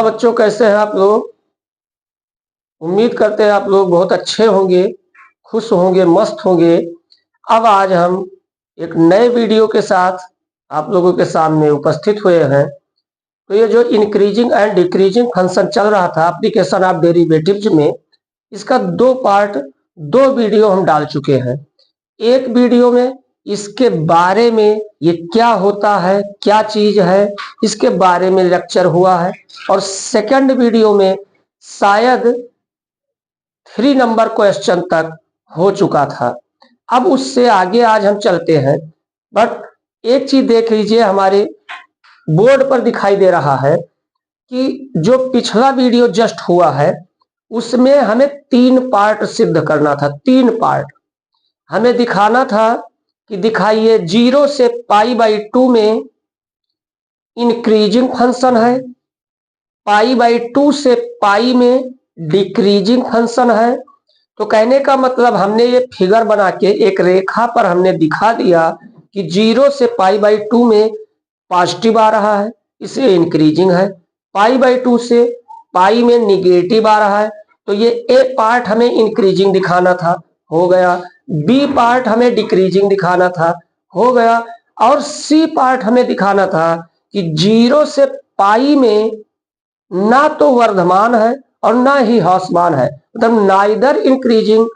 बच्चों, कैसे हैं आप लोग? उम्मीद करते हैं आप लोग बहुत अच्छे होंगे, खुश होंगे, मस्त होंगे। अब आज हम एक नए वीडियो के साथ आप लोगों के सामने उपस्थित हुए हैं। तो ये जो इंक्रीजिंग एंड डिक्रीजिंग फंक्शन चल रहा था एप्लीकेशन ऑफ डेरिवेटिव्स में, इसका दो पार्ट, दो वीडियो हम डाल चुके हैं। एक वीडियो में इसके बारे में, ये क्या होता है, क्या चीज है, इसके बारे में लेक्चर हुआ है। और सेकंड वीडियो में शायद 3 नंबर क्वेश्चन तक हो चुका था। अब उससे आगे आज हम चलते हैं। बट एक चीज देख लीजिए, हमारे बोर्ड पर दिखाई दे रहा है कि जो पिछला वीडियो जस्ट हुआ है उसमें हमें 3 पार्ट सिद्ध करना था। 3 पार्ट हमें दिखाना था कि दिखाइए 0 से π/2 में इंक्रीजिंग फंक्शन है, π/2 से पाई में डिक्रीजिंग फंक्शन है। तो कहने का मतलब हमने ये फिगर बना के एक रेखा पर हमने दिखा दिया कि 0 से π/2 में पॉजिटिव आ रहा है, इसे इंक्रीजिंग है। π/2 से पाई में निगेटिव आ रहा है, तो ये ए पार्ट हमें इंक्रीजिंग दिखाना था, हो गया। बी पार्ट हमें डिक्रीजिंग दिखाना था, हो गया। और सी पार्ट हमें दिखाना था कि 0 से पाई में ना तो वर्धमान है और ना ही ह्रासमान है, मतलब नाइदर इंक्रीजिंग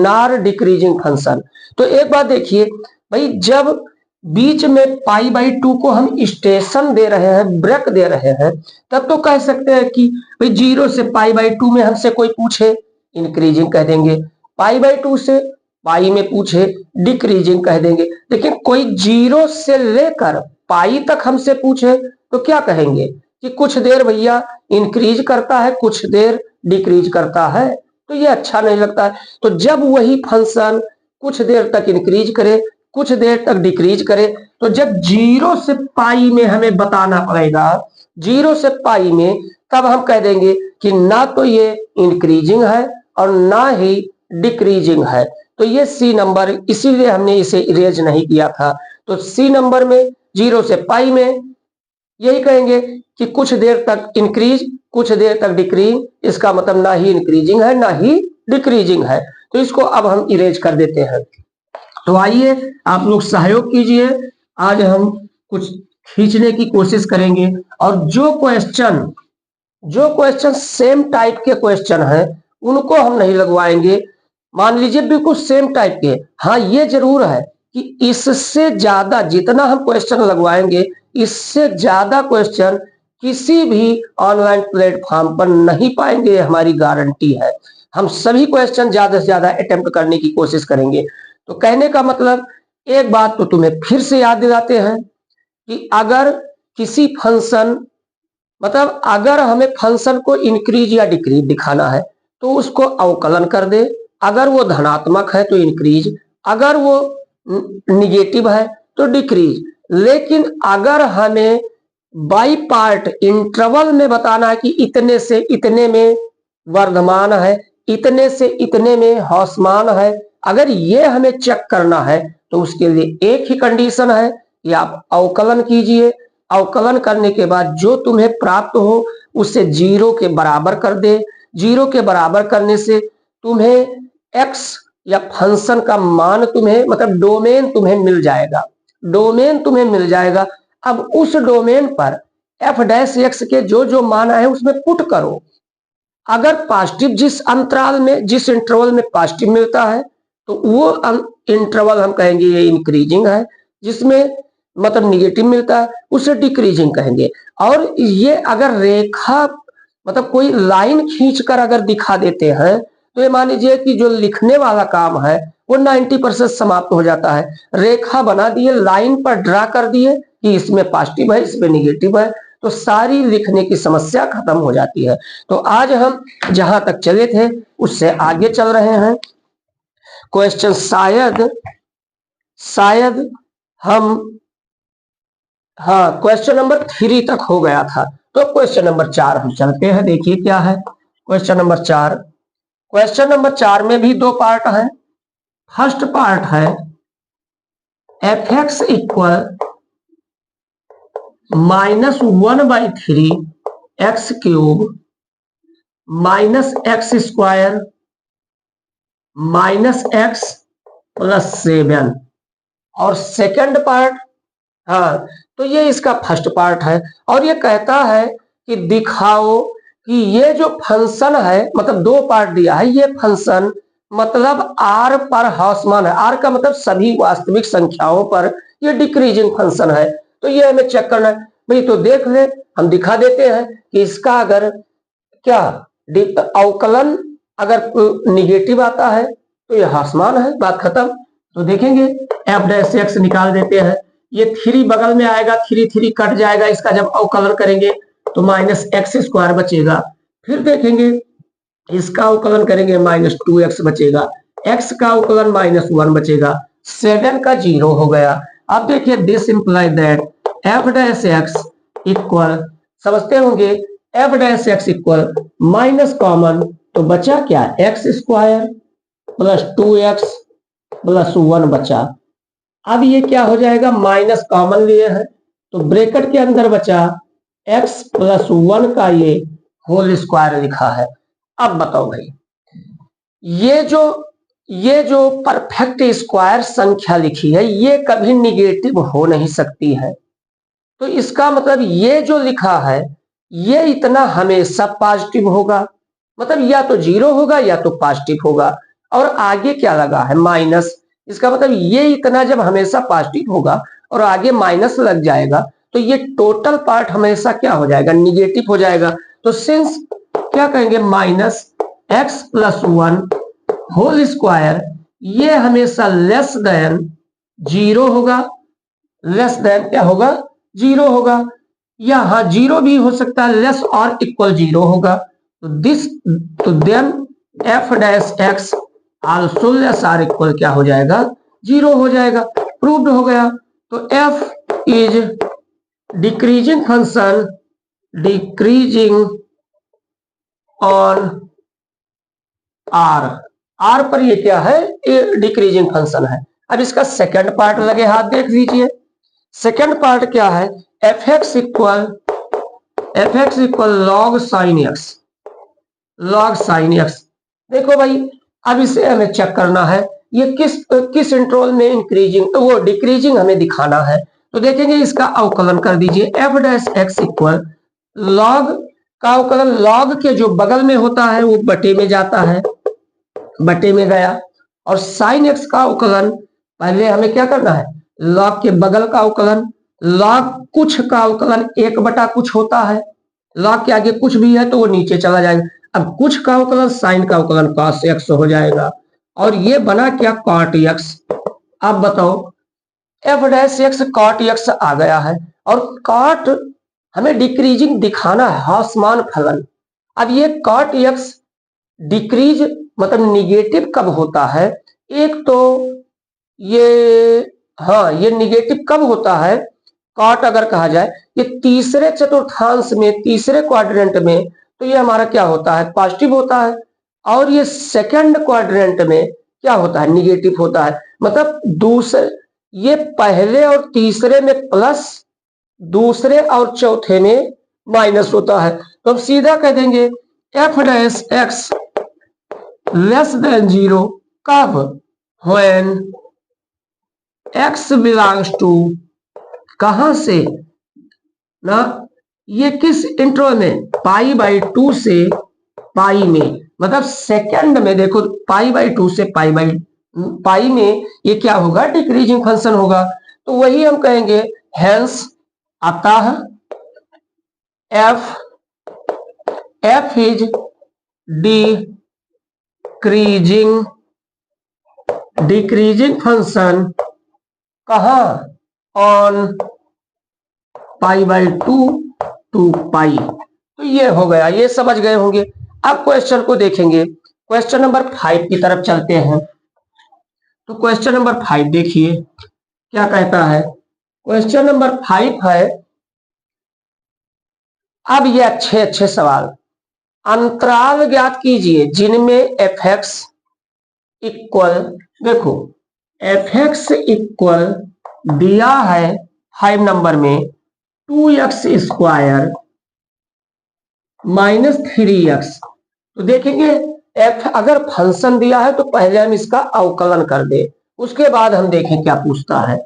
नार डिक्रीजिंग फंक्शन। तो एक बात देखिए भाई, जब बीच में π/2 को हम स्टेशन दे रहे हैं, ब्रेक दे रहे हैं, तब तो कह सकते हैं कि भाई 0 से π/2 में हमसे कोई पूछे इंक्रीजिंग कह देंगे, π/2 से पाई में पूछे डिक्रीजिंग कह देंगे। लेकिन कोई 0 से लेकर पाई तक हमसे पूछे तो क्या कहेंगे कि कुछ देर भैया इंक्रीज करता है, कुछ देर डिक्रीज करता है, तो ये अच्छा नहीं लगता है। तो जब वही फंक्शन कुछ देर तक इंक्रीज करे, कुछ देर तक डिक्रीज करे, तो जब 0 से पाई में हमें बताना पड़ेगा, 0 से पाई में, तब हम कह देंगे कि ना तो ये इंक्रीजिंग है और ना ही डिक्रीजिंग है। तो ये सी नंबर, इसीलिए हमने इसे इरेज नहीं किया था। तो सी नंबर में 0 से पाई में यही कहेंगे कि कुछ देर तक इंक्रीज, कुछ देर तक डिक्रीज, इसका मतलब ना ही इंक्रीजिंग है ना ही डिक्रीजिंग है। तो इसको अब हम इरेज कर देते हैं। तो आइए आप लोग सहयोग कीजिए, आज हम कुछ खींचने की कोशिश करेंगे। और जो क्वेश्चन सेम टाइप के क्वेश्चन हैं उनको हम नहीं लगवाएंगे। मान लीजिए बिल्कुल सेम टाइप के, हाँ ये जरूर है कि इससे ज्यादा जितना हम क्वेश्चन लगवाएंगे, इससे ज्यादा क्वेश्चन किसी भी ऑनलाइन प्लेटफॉर्म पर नहीं पाएंगे, हमारी गारंटी है। हम सभी क्वेश्चन ज्यादा से ज्यादा अटेम्प्ट करने की कोशिश करेंगे। तो कहने का मतलब, एक बात तो तुम्हें फिर से याद दिलाते हैं कि अगर किसी फंक्शन, मतलब अगर हमें फंक्शन को इंक्रीज या डिक्रीज दिखाना है तो उसको अवकलन कर दे। अगर वो धनात्मक है तो इंक्रीज, अगर वो निगेटिव है तो डिक्रीज। लेकिन अगर हमें बाई पार्ट इंटरवल में बताना है कि इतने से इतने में वर्धमान है, इतने से इतने में ह्रासमान है, अगर ये हमें चेक करना है तो उसके लिए एक ही कंडीशन है कि आप अवकलन कीजिए। अवकलन करने के बाद जो तुम्हें प्राप्त हो उसे 0 के बराबर कर दे। 0 के बराबर करने से तुम्हें x या फंक्शन का मान तुम्हें, मतलब डोमेन तुम्हें मिल जाएगा, डोमेन तुम्हें मिल जाएगा। अब उस डोमेन पर f' के जो जो मान आए उसमें पुट करो। अगर पॉजिटिव, जिस अंतराल में, जिस इंटरवल में पॉजिटिव मिलता है तो वो इंटरवल हम कहेंगे ये इंक्रीजिंग है, जिसमें मतलब निगेटिव मिलता है उसे डिक्रीजिंग कहेंगे। और ये अगर रेखा, मतलब कोई लाइन खींचकर अगर दिखा देते हैं तो ये मान लीजिए कि जो लिखने वाला काम है वो 90% समाप्त हो जाता है। रेखा बना दिए, लाइन पर ड्रा कर दिए कि इसमें पॉजिटिव है, इसमें निगेटिव है, तो सारी लिखने की समस्या खत्म हो जाती है। तो आज हम जहां तक चले थे उससे आगे चल रहे हैं। क्वेश्चन शायद हम, हाँ, क्वेश्चन नंबर 3 तक हो गया था। तो क्वेश्चन नंबर 4 हम चलते हैं, देखिए क्या है क्वेश्चन नंबर 4। क्वेश्चन नंबर 4 में भी 2 पार्ट है। फर्स्ट पार्ट है f(x) equal -1/3 x cube minus x square minus x plus 7। और सेकंड पार्ट, हाँ, तो ये इसका फर्स्ट पार्ट है। और ये कहता है कि दिखाओ कि ये जो फंक्शन है, मतलब दो पार्ट दिया है, ये फंक्शन मतलब आर पर हाउसमान है। आर का मतलब सभी वास्तविक संख्याओं पर ये डिक्रीजिंग फंक्शन है। तो ये हमें चेक करना है भाई। तो देख ले, हम दिखा देते हैं कि इसका अगर क्या अवकलन अगर निगेटिव आता है तो ये हासमान है, बात खत्म। तो देखेंगे एफ डैश एक्स निकाल देते हैं। ये 3 बगल में आएगा, 3 3 कट जाएगा, इसका जब अवकलन करेंगे तो माइनस एक्स स्क्वायर बचेगा। फिर देखेंगे इसका अवकलन करेंगे -2x बचेगा, x का अवकलन -1 बचेगा, 7 का 0 हो गया। अब देखिए this imply that F dash x equal, समझते होंगे, F dash x equal minus common, तो बचा क्या, x square plus 2x plus 1 बचा। अब ये क्या हो जाएगा, माइनस कॉमन लिए है तो ब्रैकेट के अंदर बचा x प्लस 1 का ये होल स्क्वायर लिखा है। अब बताओ भाई, ये जो परफेक्ट स्क्वायर संख्या लिखी है ये कभी निगेटिव हो नहीं सकती है। तो इसका मतलब ये जो लिखा है ये इतना हमेशा पॉजिटिव होगा, मतलब या तो 0 होगा या तो पॉजिटिव होगा। और आगे क्या लगा है, माइनस, इसका मतलब ये इतना जब हमेशा पॉजिटिव होगा और आगे माइनस लग जाएगा तो ये टोटल पार्ट हमेशा क्या हो जाएगा, निगेटिव हो जाएगा। तो सिंस क्या कहेंगे, minus x plus 1 whole square, ये हमेशा लेस देन 0 होगा, लेस देन क्या होगा, 0 होगा, या हाँ 0 भी हो सकता है, लेस और इक्वल 0 होगा। तो दिस, तो then f dash x also less और इक्वल क्या हो जाएगा, 0 हो जाएगा, प्रूव्ड हो गया। तो f is decreasing function, decreasing on R, R पर ये क्या है, ये डिक्रीजिंग फंक्शन है। अब इसका सेकंड पार्ट लगे हाथ देख लीजिए। सेकंड पार्ट क्या है, F x equal log sine x, log sine x. देखो भाई, अब इसे हमें चेक करना है ये किस इंटरवल में इंक्रीजिंग, तो वो डिक्रीजिंग हमें दिखाना है। तो देखेंगे इसका अवकलन कर दीजिए, F dash x equal log का अवकलन, लॉग के जो बगल में होता है वो बटे में जाता है, बटे में गया। और साइन एक्स का अवकलन पहले हमें क्या करना है, लॉग के बगल का अवकलन, लॉग कुछ का अवकलन 1/कुछ होता है, लॉग के आगे कुछ भी है तो वो नीचे चला जाएगा। अब कुछ का अवकलन साइन का अवकलन cos x हो जाएगा, और ये बना क्या, cot x। अब बताओ F dash x cot x आ गया है, और cot हमें डिक्रीजिंग दिखाना है, ह्रासमान फलन। अब ये cot x डिक्रीज मतलब निगेटिव कब होता है, एक तो ये, हाँ ये निगेटिव कब होता है, कॉट अगर कहा जाए ये तीसरे चतुर्थांश में, तीसरे क्वाड्रेंट में, तो ये हमारा क्या होता है, पॉजिटिव होता है। और ये सेकंड क्वाड्रेंट में क्या होता है, निगेटिव होता है। मतलब दूसरे, ये पहले और तीसरे में प्लस, दूसरे और चौथे में माइनस होता है। तो हम सीधा कह देंगे F dash x less than 0 कब, व्हेन x बिलोंग्स टू, कहां से ना, ये किस इंटरवल में, π/2 से पाई में, मतलब सेकंड में। देखो π/2 से पाई में ये क्या होगा, डिक्रीजिंग फंक्शन होगा। तो वही हम कहेंगे हेंस अतः एफ इज डिक्रीजिंग फंक्शन कहां, ऑन π/2 टू पाई। तो ये हो गया, ये समझ गए होंगे। अब क्वेश्चन को देखेंगे, क्वेश्चन नंबर 5 की तरफ चलते हैं। तो क्वेश्चन नंबर 5 देखिए क्या कहता है। क्वेश्चन नंबर 5 है, अब ये अच्छे अच्छे सवाल, अंतराल ज्ञात कीजिए जिनमें एफ एक्स इक्वल, देखो एफ एक्स इक्वल दिया है 5 नंबर में 2x स्क्वायर -3x। तो देखेंगे f अगर फंक्शन दिया है तो पहले हम इसका अवकलन कर दे, उसके बाद हम देखें क्या पूछता है।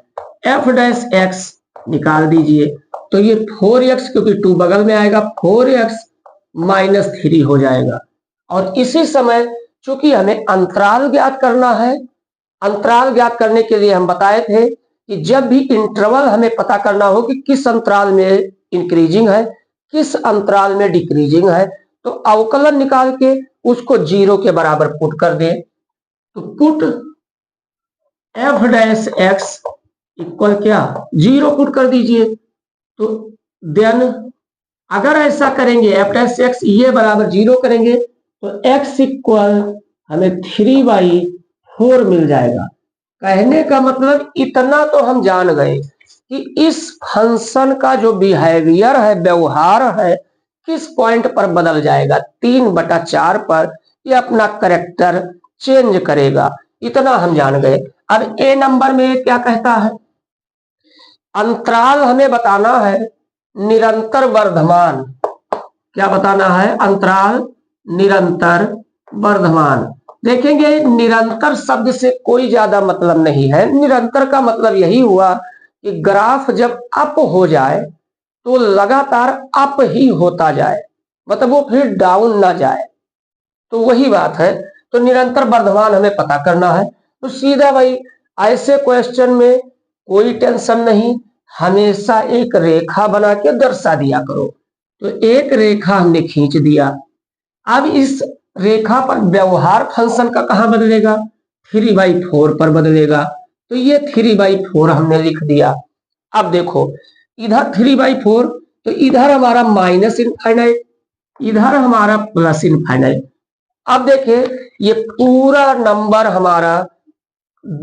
f डैश x निकाल दीजिए, तो ये 4x क्योंकि 2 बगल में आएगा, 4x -3 हो जाएगा। और इसी समय चूंकि हमें अंतराल ज्ञात करना है, अंतराल ज्ञात करने के लिए हम बताए थे कि जब भी इंटरवल हमें पता करना हो कि किस अंतराल में इंक्रीजिंग है, किस अंतराल में डिक्रीजिंग है, तो अवकलन निकाल के उसको 0 के बराबर पुट कर दें। तो put f dash x equal क्या, 0 पुट कर दीजिए। तो देन अगर ऐसा करेंगे f डैश x ये बराबर 0 करेंगे तो x इक्वल हमें 3/4 मिल जाएगा। कहने का मतलब इतना तो हम जान गए कि इस फंक्शन का जो बिहेवियर है, व्यवहार है, किस पॉइंट पर बदल जाएगा, 3/4 पर ये अपना करेक्टर चेंज करेगा, इतना हम जान गए। अब ए नंबर में क्या कहता है, अंतराल हमें बताना है निरंतर वर्धमान। क्या बताना है, अंतराल निरंतर वर्धमान। देखेंगे निरंतर शब्द से कोई ज्यादा मतलब नहीं है। निरंतर का मतलब यही हुआ कि ग्राफ जब अप हो जाए तो लगातार अप ही होता जाए, मतलब वो फिर डाउन ना जाए, तो वही बात है। तो निरंतर वर्धमान हमें पता करना है। तो सीधा भाई ऐसे क्वेश्चन में कोई टेंशन नहीं, हमेशा एक रेखा बना के दर्शा दिया करो। तो एक रेखा हमने खींच दिया। अब इस रेखा पर व्यवहार फंक्शन का कहां बदलेगा, 3/4 पर बदलेगा। तो ये 3/4 हमने लिख दिया। अब देखो इधर 3/4, तो इधर हमारा माइनस इनफाइनाइट, इधर हमारा प्लस इनफाइनाइट। अब देखिए ये पूरा नंबर हमारा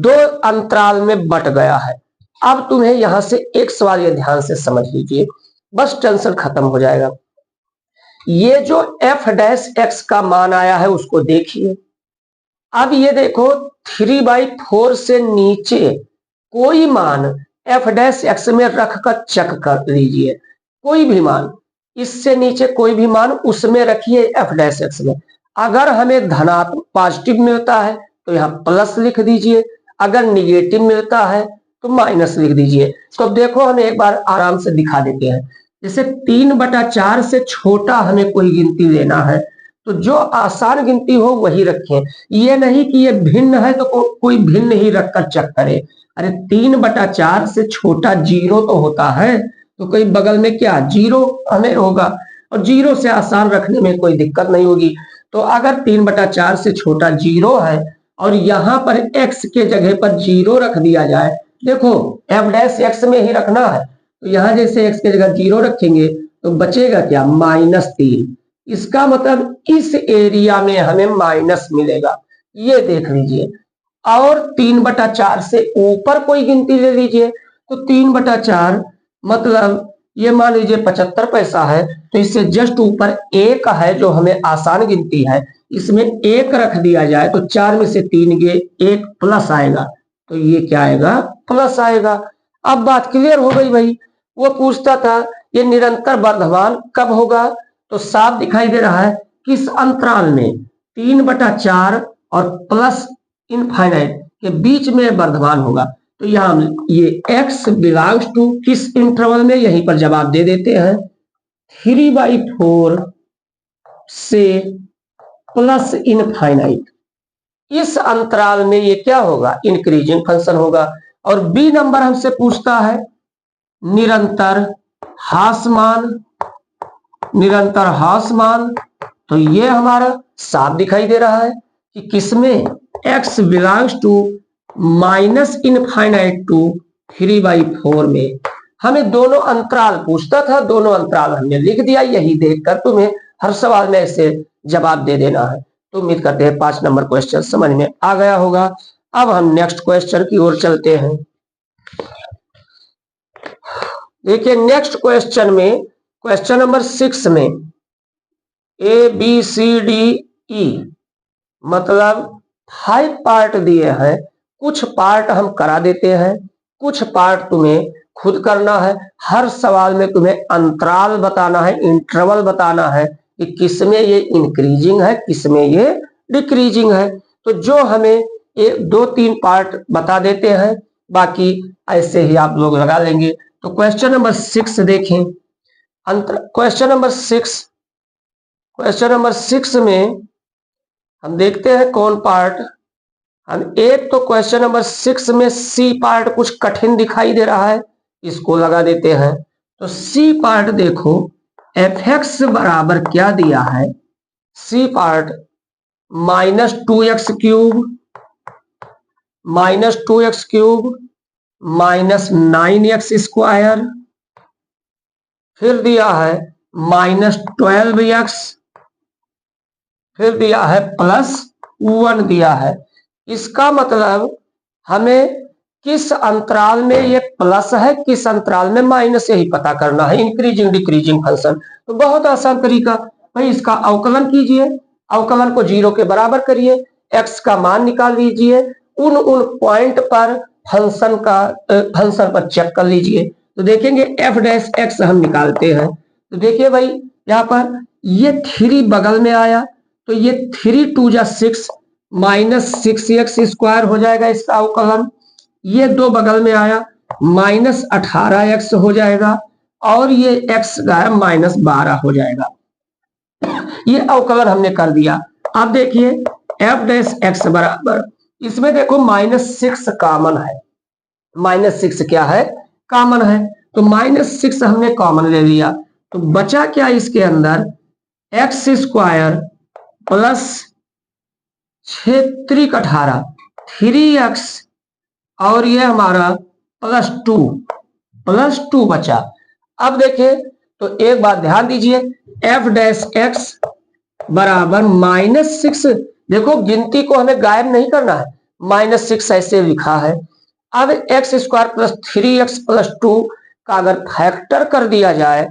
2 अंतराल में बट गया है। अब तुम्हें यहां से एक सवाल ये ध्यान से समझ लीजिए, बस टेंशन खत्म हो जाएगा। ये जो f डैश x का मान आया है उसको देखिए। अब ये देखो 3/4 से नीचे कोई मान f डैश x में रखकर चेक कर लीजिए, कोई भी मान, इससे नीचे कोई भी मान उसमें रखिए f डैश x में। अगर हमें धनात्मक पॉजिटिव मिलता है तो यहाँ प्लस लिख दीजिए, अगर निगेटिव मिलता है तो माइनस लिख दीजिए। तो देखो हम एक बार आराम से दिखा देते हैं। जैसे 3/4 से छोटा हमें कोई गिनती लेना है तो जो आसान गिनती हो वही रखें, ये नहीं कि ये भिन्न है तो कोई भिन्न ही रखकर चेक करे। अरे 3/4 से छोटा 0 तो होता है, तो कोई बगल में क्या 0 हमें होगा, और 0 से आसान रखने में कोई दिक्कत नहीं होगी। तो अगर 3/4 से छोटा 0 है और यहाँ पर x के जगह पर 0 रख दिया जाए, देखो f डैश x में ही रखना है, तो यहाँ जैसे x के जगह 0 रखेंगे तो बचेगा क्या, -3। इसका मतलब इस एरिया में हमें माइनस मिलेगा, ये देख लीजिए। और 3/4 से ऊपर कोई गिनती ले लीजिए, तो 3/4 मतलब ये मान लीजिए 75 पैसा है, तो इससे जस्ट ऊपर 1 है जो हमें आसान गिनती है, इसमें 1 रख दिया जाए तो 4 में से 3 गए, 1 प्लस आएगा, तो ये क्या आएगा, प्लस आएगा। अब बात क्लियर हो गई भाई। वो पूछता था ये निरंतर वर्धमान कब होगा, तो साफ दिखाई दे रहा है किस अंतराल में, 3/4 और प्लस इनफाइनाइट के बीच में वर्धमान होगा। तो यहाँ ये x बिलोंग्स टू किस इंटरवल में, यहीं पर जवाब दे देते हैं, 3/4 से प्लस इनफाइनाइट। इस अंतराल में ये क्या होगा, इंक्रीजिंग फंक्शन होगा। और बी नंबर हमसे पूछता है निरंतर ह्रासमान, निरंतर ह्रासमान। तो ये हमारा साफ दिखाई दे रहा है कि किसमें, x belongs to minus infinite to 3/4 में। हमें दोनों अंतराल पूछता था, दोनों अंतराल हमने लिख दिया, यही देखकर तुम्हें हर सवाल में ऐसे जवाब दे देना है। तो उम्मीद करते हैं 5 नंबर क्वेश्चन समझ में आ गया होगा। अब हम नेक्स्ट क्वेश्चन की ओर चलते हैं। देखिए नेक्स्ट क्वेश्चन में, क्वेश्चन नंबर 6 में ABCDE मतलब 5 पार्ट दिए हैं, कुछ पार्ट हम करा देते हैं, कुछ पार्ट तुम्हें खुद करना है। हर सवाल में तुम्हें अंतराल बताना है, इंटरवल बताना है, कि किसमें ये इंक्रीजिंग है, किसमें ये डिक्रीजिंग है। तो जो हमें ये 2-3 पार्ट बता देते हैं, बाकी ऐसे ही आप लोग लगा लेंगे। तो क्वेश्चन नंबर 6 देखें। क्वेश्चन नंबर 6 में हम देखते हैं कौन पार्ट। हम एक तो क्वेश्चन नंबर 6 में सी पार्ट कुछ कठिन दिखाई दे रहा है, इसको लगा देते हैं। तो सी पार्ट देखो, एफ एक्स बराबर क्या दिया है। सी पार्ट -2x³ -9x², फिर दिया है -12x, फिर दिया है +1 दिया है। इसका मतलब हमें किस अंतराल में ये प्लस है, किस अंतराल में माइनस, यही पता करना है। इंक्रीजिंग डिक्रीजिंग फंक्शन तो बहुत आसान तरीका भाई, इसका अवकलन कीजिए, अवकलन को 0 के बराबर करिए, x का मान निकाल लीजिए, उन पॉइंट पर फंक्शन पर चेक कर लीजिए। तो देखेंगे f' हम निकालते हैं। तो देखिए भाई, यहाँ पर ये 3 बगल में आया, तो ये 3 2 जा 6 -6x² हो जाएगा इसका अवकलन। ये 2 बगल में आया, -18x हो जाएगा, और ये x गया -12 हो जाएगा। ये अवकलन हमने कर दिया। अब देखिए f' बराबर, इसमें देखो -6 कॉमन है, -6 क्या है, कॉमन है। तो -6 हमने कॉमन ले लिया, तो बचा क्या इसके अंदर, x² प्लस 6×18 3x, और ये हमारा +2 बचा। अब देखें तो एक बात ध्यान दीजिए, f' बराबर -6, देखो गिनती को हमें गायब नहीं करना है, -6 ऐसे लिखा है। अब x² + 3x + 2 का अगर फैक्टर कर दिया जाए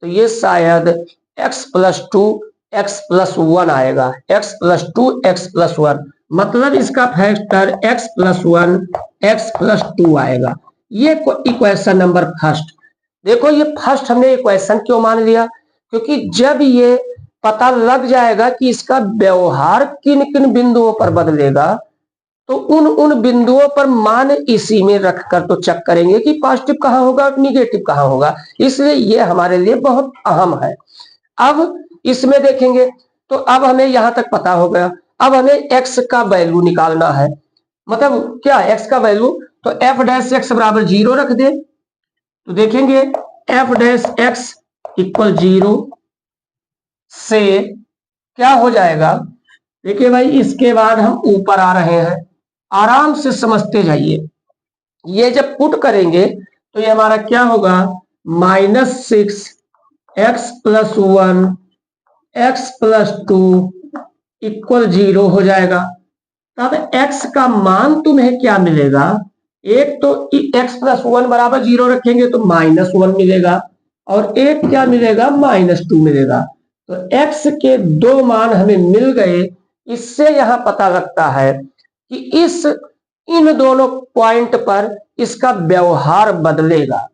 तो ये शायद x + 2 x + 1 आएगा, x + 2 x + 1, मतलब इसका फैक्टर x + 1 x + 2 आएगा। ये इक्वेशन नंबर फर्स्ट। देखो ये फर्स्ट हमने इक्वेशन क्यों मान लिया, क्योंकि जब ये पता लग जाएगा कि इसका व्यवहार किन किन बिंदुओं पर बदलेगा, तो उन बिंदुओं पर मान इसी में रखकर तो चेक करेंगे कि पॉजिटिव कहाँ होगा और निगेटिव कहाँ होगा। इसलिए ये हमारे लिए बहुत अहम है। अब इसमें देखेंगे तो अब हमें यहां तक पता हो गया। अब हमें x का वैल्यू निकालना है, मतलब क्या x का वैल्यू, तो f' बराबर 0 रख दे। तो देखेंगे f' इक्वल 0 से क्या हो जाएगा। देखिए भाई, इसके बाद हम ऊपर आ रहे हैं, आराम से समझते जाइए। ये जब पुट करेंगे तो ये हमारा क्या होगा, -6 x + 1 x + 2 इक्वल 0 हो जाएगा। तब x का मान तुम्हें क्या मिलेगा, एक तो x + 1 बराबर 0 रखेंगे तो -1 मिलेगा, और एक क्या मिलेगा, -2 मिलेगा। तो x के 2 मान हमें मिल गए। इससे यहां पता लगता है कि इन दोनों पॉइंट पर इसका व्यवहार बदलेगा।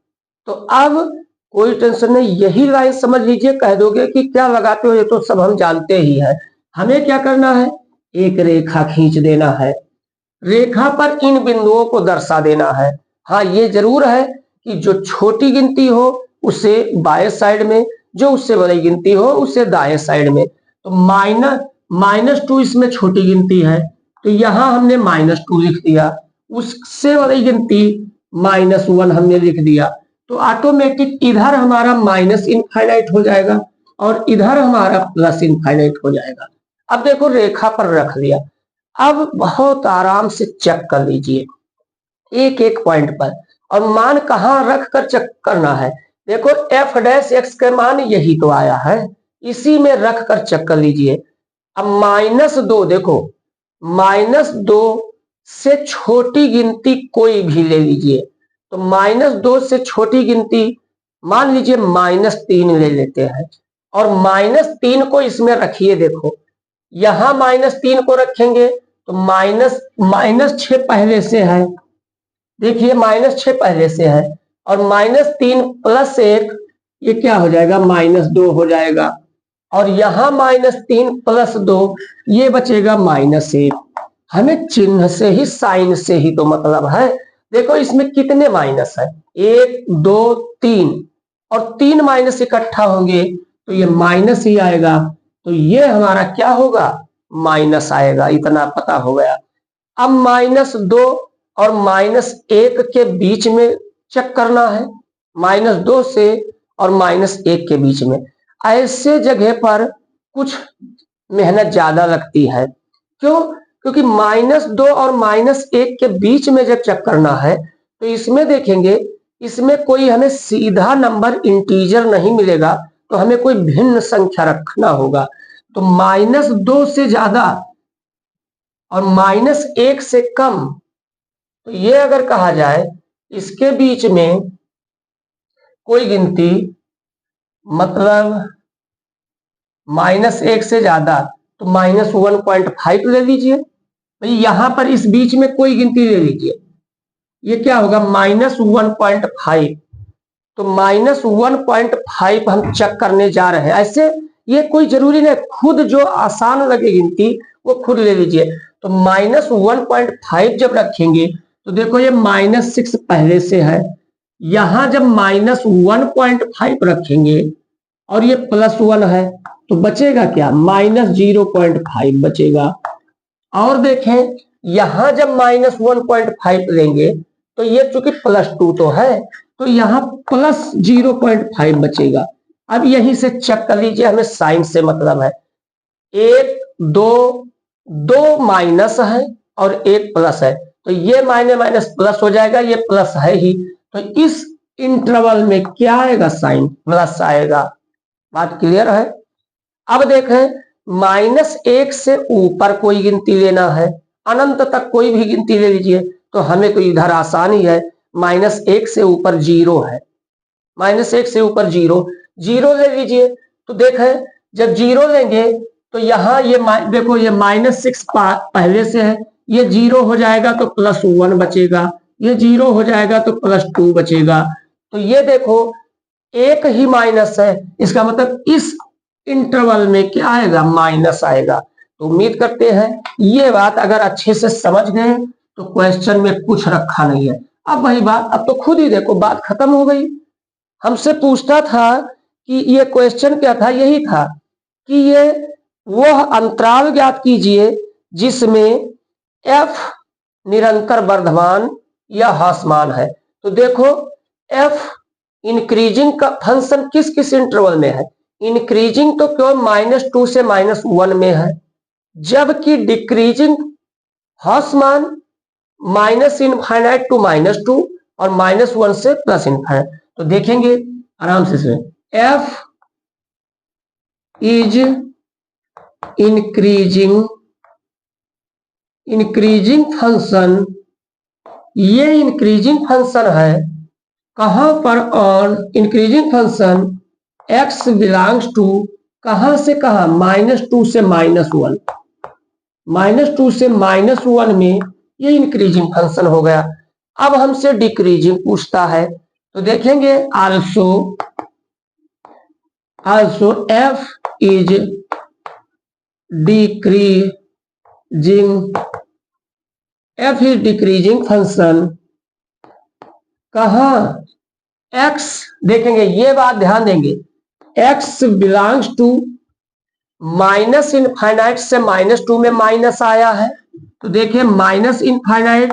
तो अब कोई टेंशन नहीं, यही लाइन समझ लीजिए, कह दोगे कि क्या लगाते हो, ये तो सब हम जानते ही है। हमें क्या करना है, एक रेखा खींच देना है, रेखा पर इन बिंदुओं को दर्शा देना है। हाँ ये जरूर है कि जो छोटी गिनती हो उसे बाएं साइड में, जो उससे बड़ी गिनती हो उसे दाएं साइड में। तो -2 इसमें छोटी गिनती है, तो यहां हमने -2 लिख दिया, उससे बड़ी गिनती -1 हमने लिख दिया। तो ऑटोमेटिक इधर हमारा -इनफाइनाइट हो जाएगा और इधर हमारा +इनफाइनाइट हो जाएगा। अब देखो रेखा पर रख लिया, अब बहुत आराम से चेक कर लीजिए एक एक पॉइंट पर, और मान कहां रख कर चेक करना है। देखो f' के मान यही तो आया है, इसी में रख कर चेक कर लीजिए। अब -2 देखो, -2 से छोटी गिनती कोई भी ले लीजिए। तो -2 से छोटी गिनती मान लीजिए -3 ले लेते हैं, और -3 को इसमें रखिए। देखो यहां -3 को रखेंगे तो -6 पहले से है, देखिए -6 पहले से है, और -3 + 1 ये क्या हो जाएगा, -2 हो जाएगा। और यहां -3 + 2 ये बचेगा -1। हमें चिन्ह से ही, साइन से ही तो मतलब है। देखो इसमें कितने माइनस है, 1 2 3, और 3 माइनस इकट्ठा होंगे तो ये माइनस ही आएगा। तो ये हमारा क्या होगा, माइनस आएगा। इतना पता हो गया। अब -2 और -1 के बीच में चेक करना है, -2 से और -1 के बीच में। ऐसे जगह पर कुछ मेहनत ज्यादा लगती है। क्यों? क्योंकि -2 और -1 के बीच में जब चेक करना है तो इसमें देखेंगे, इसमें कोई हमें सीधा नंबर इंटीजर नहीं मिलेगा, तो हमें कोई भिन्न संख्या रखना होगा। तो -2 से ज्यादा और -1 से कम, तो ये अगर कहा जाए इसके बीच में कोई गिनती, मतलब -1 से ज्यादा, तो -1.5 ले लीजिए। भाई यहां पर इस बीच में कोई गिनती ले लीजिए, ये क्या होगा, -1.5। तो -1.5 हम चेक करने जा रहे हैं। ऐसे ये कोई जरूरी नहीं, खुद जो आसान लगे गिनती वो खुद ले लीजिए। तो -1.5 जब रखेंगे तो देखो ये -6 पहले से है, यहां जब -1.5 रखेंगे और ये +1 है तो बचेगा क्या, -0.5 बचेगा। और देखें यहां जब -1.5 लेंगे तो ये चूंकि +2 तो है, तो यहाँ +0.5 बचेगा। अब यहीं से चेक कर लीजिए, हमें साइन से मतलब है। 1 2 2 माइनस है और 1 प्लस है, तो ये माइनस माइनस प्लस हो जाएगा, ये प्लस है ही, तो इस इंटरवल में क्या आएगा, साइन प्लस आएगा। बात क्लियर है? अब देखें -1 से ऊपर कोई गिनती लेना है, अनंत तक कोई भी गिनती ले लीजिए, तो हमें तो इधर आसानी है। -1 से ऊपर 0 है, -1 से ऊपर 0 0 ले लीजिए। तो देखें जब 0 लेंगे तो यहाँ ये देखो ये -6 पहले से है, ये 0 हो जाएगा तो +1 बचेगा, ये 0 हो जाएगा तो +2 बचेगा। तो ये देखो एक ही माइनस है, इसका मतलब इस इंटरवल में क्या आएगा, माइनस आएगा। तो उम्मीद करते हैं ये बात अगर अच्छे से समझ गए तो क्वेश्चन में कुछ रखा नहीं है। अब वही बात, अब तो खुद ही देखो बात खत्म हो गई। हमसे पूछता था कि ये क्वेश्चन क्या था, यही था कि ये वह अंतराल ज्ञात कीजिए जिसमें f निरंतर वर्धमान या ह्रासमान है। तो देखो f इंक्रीजिंग का फंक्शन किस किस इंटरवल में है, इंक्रीजिंग तो केवल -2 से -1 में है, जबकि डिक्रीजिंग ह्रासमान -∞ to -2 और -1 से +∞। तो देखेंगे आराम से, f इज इंक्रीजिंग फंक्शन, ये इंक्रीजिंग फंक्शन है कहां पर, और increasing function x belongs to कहां से कहां, -2 से -1, -2 से -1 में ये इंक्रीजिंग फंक्शन हो गया। अब हमसे डिक्रीजिंग पूछता है, तो देखेंगे also f is decreasing function कहां, x, देखेंगे ये बात ध्यान देंगे, x बिलोंग्स टू -∞ से -2 में माइनस आया है, तो देखिए -∞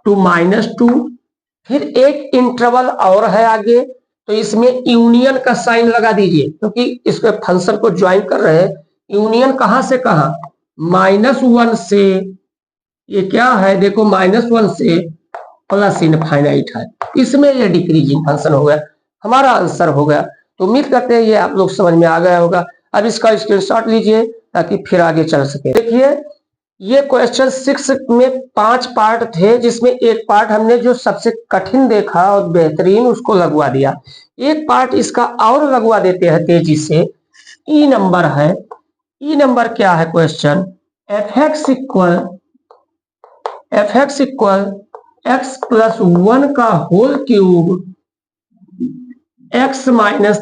to -2, फिर एक इंटरवल और है आगे, तो इसमें यूनियन का साइन लगा दीजिए, क्योंकि इसके फंक्शन को ज्वाइन कर रहे हैं। यूनियन कहां से कहां, -1 से, ये क्या है देखो, -1 से +∞ है, इसमें ये डिक्रीजिंग फंक्शन हो गया, हमारा आंसर हो गया। तो उम्मीद करते हैं ये आप लोग समझ में आ गया होगा। अब इसका स्क्रीनशॉट लीजिए ताकि फिर आगे चल सके। देखिए ये क्वेश्चन 6 में 5 पार्ट थे, जिसमें एक पार्ट हमने जो सबसे कठिन देखा और बेहतरीन उसको लगवा दिया, एक पार्ट इसका और लगवा देते हैं तेजी से। ई नंबर है, ई नंबर क्या है क्वेश्चन, f(x) x + 1 का होल क्यूब x -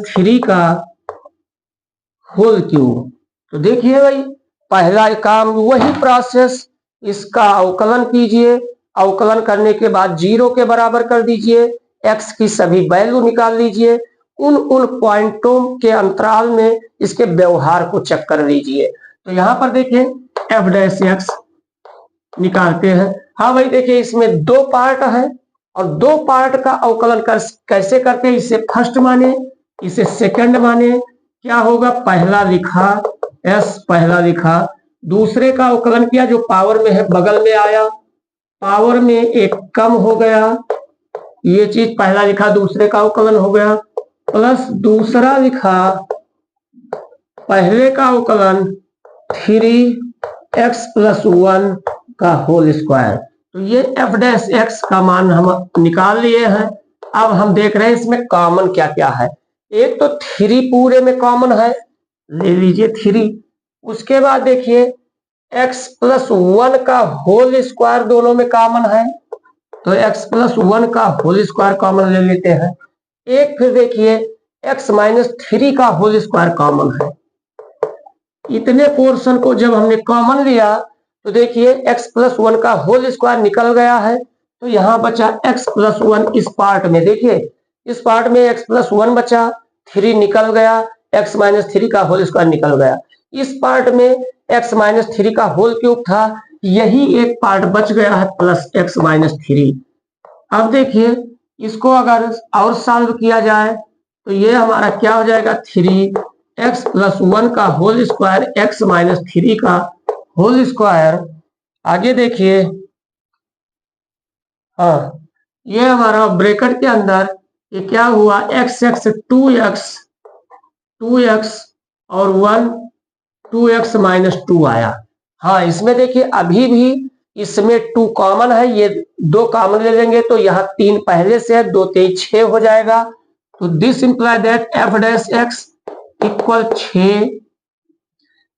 3 का होल क्यूब। तो देखिए भाई, पहला काम वही प्रोसेस, इसका अवकलन कीजिए, अवकलन करने के बाद 0 के बराबर कर दीजिए, x की सभी वैल्यू निकाल लीजिए, उन पॉइंटों के अंतराल में इसके व्यवहार को चेक कर लीजिए। तो यहाँ पर देखिए एफ डैश एक्स निकालते हैं। हाँ भाई देखिए, इसमें दो पार्ट है और दो पार्ट का अवकलन कैसे करते हैं, इसे फर्स्ट माने, इसे सेकंड माने। क्या होगा, पहला लिखा एस, पहला लिखा, दूसरे का अवकलन किया, जो पावर में है बगल में आया, पावर में एक कम हो गया, ये चीज पहला लिखा, दूसरे का अवकलन हो गया, प्लस दूसरा लिखा, पहले का अवकलन 3x + 1 का होल स्क्वायर। तो ये एफ डैश एक्स का मान हम निकाल लिए हैं। अब हम देख रहे हैं इसमें कॉमन क्या क्या है। एक तो 3 पूरे में कॉमन है, ले लीजिए 3। उसके बाद देखिए x + 1 का होल स्क्वायर दोनों में कॉमन है, तो x + 1 का होल स्क्वायर कॉमन ले लेते हैं। एक फिर देखिए x - 3 का होल स्क्वायर कॉमन है। इतने पोर्शन को जब हमने कॉमन लिया तो देखिए x + 1 का होल स्क्वायर निकल गया है, तो यहां बचा x + 1। इस पार्ट में देखिए, इस पार्ट में x + 1 बचा, 3 निकल गया, x - 3 का होल स्क्वायर निकल गया। इस पार्ट में x - 3 का होल क्यूब था, यही एक पार्ट बच गया है प्लस x - 3। अब देखिए इसको अगर और सॉल्व किया जाए तो ये हमारा क्या हो जाएगा, 3x + 1 का होल स्क्वायर, x - 3 का होल स्क्वायर। आगे देखिए, हाँ ये हमारा ब्रैकेट के अंदर ये क्या हुआ, x 2x और 1 2x - 2 आया। हाँ इसमें देखिए अभी भी इसमें 2 कॉमन है, ये 2 कॉमन ले लेंगे तो यहाँ 3 पहले से है, 2 3 6 हो जाएगा। तो this imply that F dash x equal 6,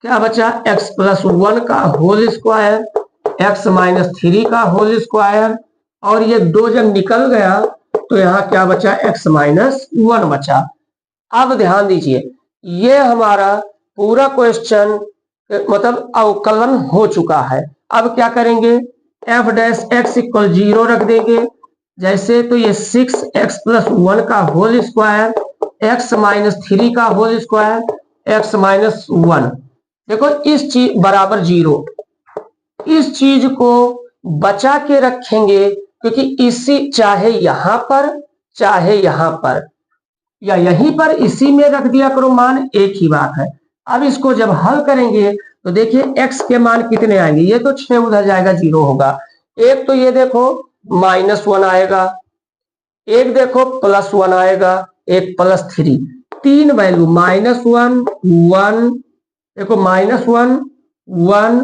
क्या बचा, x + 1 का होल स्क्वायर, x - 3 का होल स्क्वायर, और ये 2 जब निकल गया तो यहाँ क्या बचा, x - 1 बचा। अब ध्यान दीजिए, ये हमारा पूरा क्वेश्चन मतलब अवकलन हो चुका है। अब क्या करेंगे, एफ डैश एक्स इक्वल 0 रख देंगे जैसे, तो ये 6x + 1 का होल स्क्वायर, x - 3 का होल स्क्वायर, x - 1। देखो इस चीज बराबर 0, इस चीज को बचा के रखेंगे क्योंकि इसी, चाहे यहां पर चाहे यहां पर या यहीं पर, इसी में रख दिया करो मान, एक ही बात है। अब इसको जब हल करेंगे तो देखिए x के मान कितने आएंगे, ये तो 6 उधर जाएगा, 0 होगा। एक तो ये देखो -1 आएगा, एक देखो +1 आएगा, एक +3, 3 वैल्यू -1 1, देखो -1 1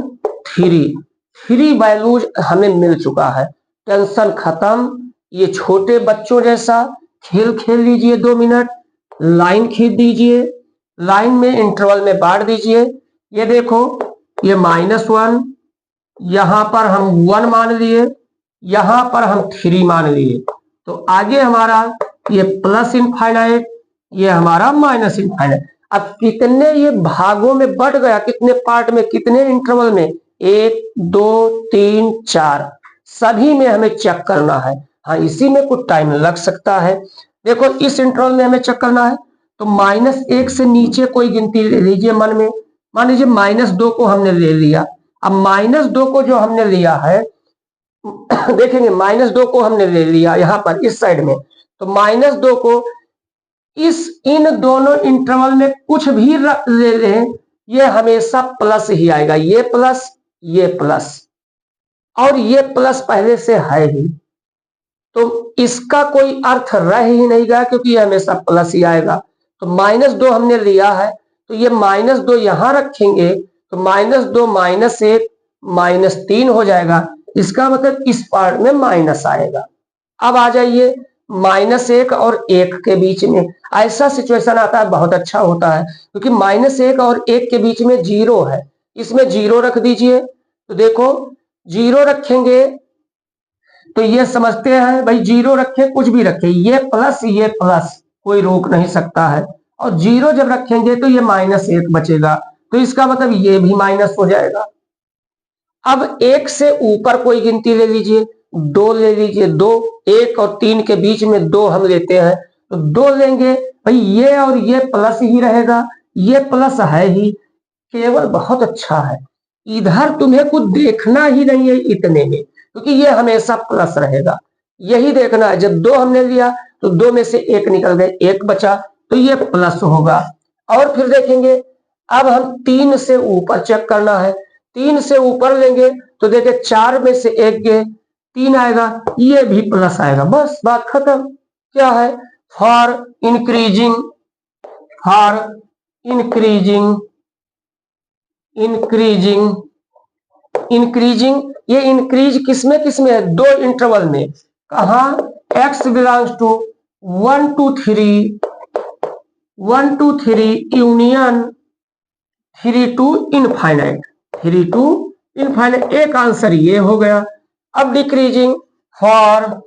3 वैल्यूज हमें मिल चुका है। टेंशन खत्म। ये छोटे बच्चों जैसा खेल खेल लीजिए, 2 मिनट लाइन खींच दीजिए, लाइन में इंटरवल में बांट दीजिए। ये देखो ये -1, यहां पर हम 1 मान लिए, यहां पर हम 3 मान लिए, तो आगे हमारा ये प्लस इनफाइनाइट, ये हमारा माइनस इनफाइनाइट। अब कितने ये भागों में बढ़ गया, कितने पार्ट में, कितने इंटरवल में, 1 2 3 4, सभी में हमें चेक करना है। हाँ इसी में कुछ टाइम लग सकता है। देखो इस इंटरवल में हमें चेक करना है, तो -1 से नीचे कोई गिनती ले लीजिए मन में, मान लीजिए -2 को हमने ले लिया। अब -2 को जो हमने लिया है देखेंगे, -2 को हमने ले लिया यहां पर इस साइड में, तो -2 को इन दोनों इंटरवल में कुछ भी ले लें, ये हमेशा प्लस ही आएगा, ये प्लस और ये प्लस पहले से है ही, तो इसका कोई अर्थ रह ही नहीं गया क्योंकि ये हमेशा प्लस ही आएगा। तो -2 हमने लिया है, तो ये -2 यहां रखेंगे, तो -2 -1 -3 हो जाएगा। इसका मतलब इस पार्ट में माइनस आएगा। अब आ जाइए -1 और 1 के बीच में, ऐसा सिचुएशन आता है, बहुत अच्छा होता है क्योंकि -1 और 1 के बीच में 0 है, इसमें 0 रख दीजिए। तो देखो 0 रखेंगे तो ये समझते हैं भाई 0 रखे कुछ भी रखे, ये प्लस कोई रोक नहीं सकता है। और 0 जब रखेंगे तो ये -1 बचेगा, तो इसका मतलब ये भी माइनस हो जाएगा। अब 1 से ऊपर कोई गिनती ले लीजिए, 2 ले लीजिए, 2, 1 और 3 के बीच में 2 हम लेते हैं, तो 2 लेंगे भाई, ये और ये प्लस ही रहेगा, ये प्लस है ही, केवल बहुत अच्छा है, इधर तुम्हें कुछ देखना ही नहीं है इतने में, क्योंकि ये हमेशा प्लस रहेगा, यही देखना है। जब 2 हमने लिया तो 2 में से 1 निकल गए, 1 बचा, तो ये प्लस होगा। और फिर देखेंगे, अब हम 3 से ऊपर चेक करना है, 3 से ऊपर लेंगे तो देखिए 4 में से 1 गए, 3 आएगा, ये भी प्लस आएगा, बस बात खत्म। क्या है? फॉर इंक्रीजिंग, इंक्रीजिंग, ये इंक्रीज किसमें किसमें है? 2 इंटरवल में। कहा? x belongs to 1 to 3 union 3 to infinite, 3 to infinite, एक आंसर ये हो गया। अब डिक्रीजिंग, फॉर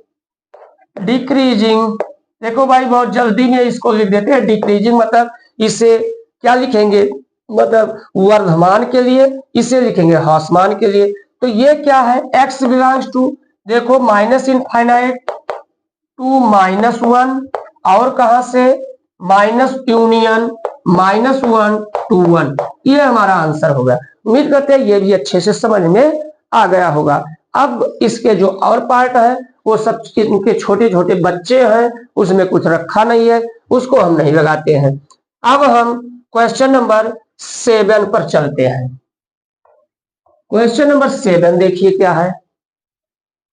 डिक्रीजिंग, देखो भाई बहुत जल्दी में इसको लिख देते हैं। डिक्रीजिंग मतलब इसे क्या लिखेंगे? मतलब वर्धमान के लिए, इसे लिखेंगे ह्रासमान के लिए। तो ये क्या है? x बिलोंग्स टू, देखो माइनस इनफाइनाइट टू -1, और कहां से? माइनस यूनियन -1 to 1, ये हमारा आंसर होगा। उम्मीद करते हैं ये भी अच्छे से समझ में आ गया होगा। अब इसके जो और पार्ट है वो सब इनके छोटे छोटे बच्चे हैं, उसमें कुछ रखा नहीं है, उसको हम नहीं लगाते हैं। अब हम क्वेश्चन नंबर 7 पर चलते हैं। क्वेश्चन नंबर 7 देखिए क्या है।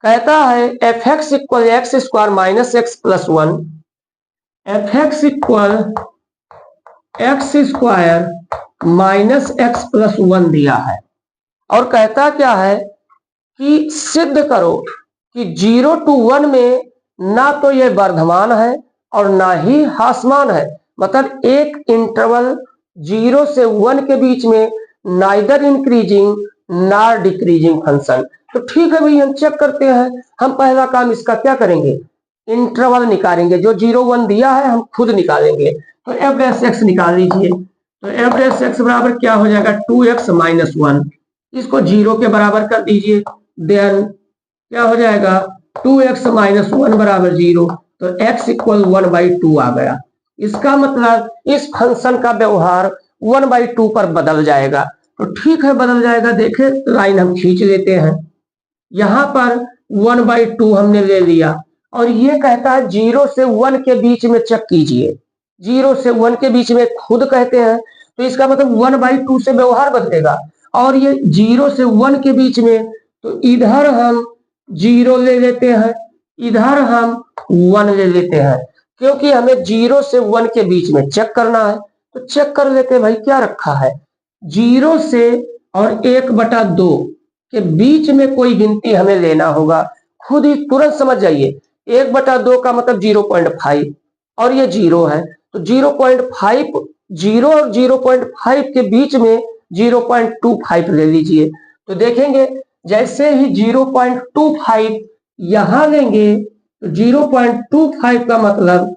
कहता है f(x) equal x square minus x plus 1, f(x) equal x square minus x plus 1 दिया है, और कहता क्या है कि सिद्ध करो कि 0 to 1 में ना तो ये वर्धमान है और ना ही ह्रासमान है, मतलब एक इंटरवल 0 से 1 के बीच में neither increasing nor decreasing function. तो ठीक है भाई, हम चेक करते हैं। हम पहला काम इसका क्या करेंगे? इंटरवल निकालेंगे, जो 0 1 दिया है हम खुद निकालेंगे। तो एफ डैश एक्स निकाल लीजिए, तो एफ डैश एक्स बराबर क्या हो जाएगा? 2x माइनस 1, इसको 0 के बराबर कर दीजिए, देन क्या हो जाएगा? 2x माइनस 1 बराबर 0, तो x इक्वल 1/2 आ गया। इसका मतलब इस फंक्शन का व्यवहार 1/2 पर बदल जाएगा। तो ठीक है, बदल जाएगा। देखे, लाइन हम खींच लेते हैं, यहां पर 1/2 हमने ले लिया, और ये कहता है 0 से 1 के बीच में चेक कीजिए, 0 से 1 के बीच में खुद कहते हैं, तो इसका मतलब 1/2 से व्यवहार बदलेगा। और ये 0 से 1 के बीच में, तो इधर हम 0 ले लेते हैं, इधर हम 1 ले लेते हैं, क्योंकि हमें 0 से 1 के बीच में चेक करना है। तो चेक कर लेते हैं भाई, क्या रखा है? 0 से और 1/2 के बीच में कोई गिनती हमें लेना होगा। खुद ही तुरंत समझ जाइए, 1/2 का मतलब 0.5, और ये 0 है, तो 0.5, 0 और 0.5 के बीच में 0.25 ले लीजिए। तो देखेंगे जैसे ही 0.25 यहां लेंगे, तो 0.25 का मतलब,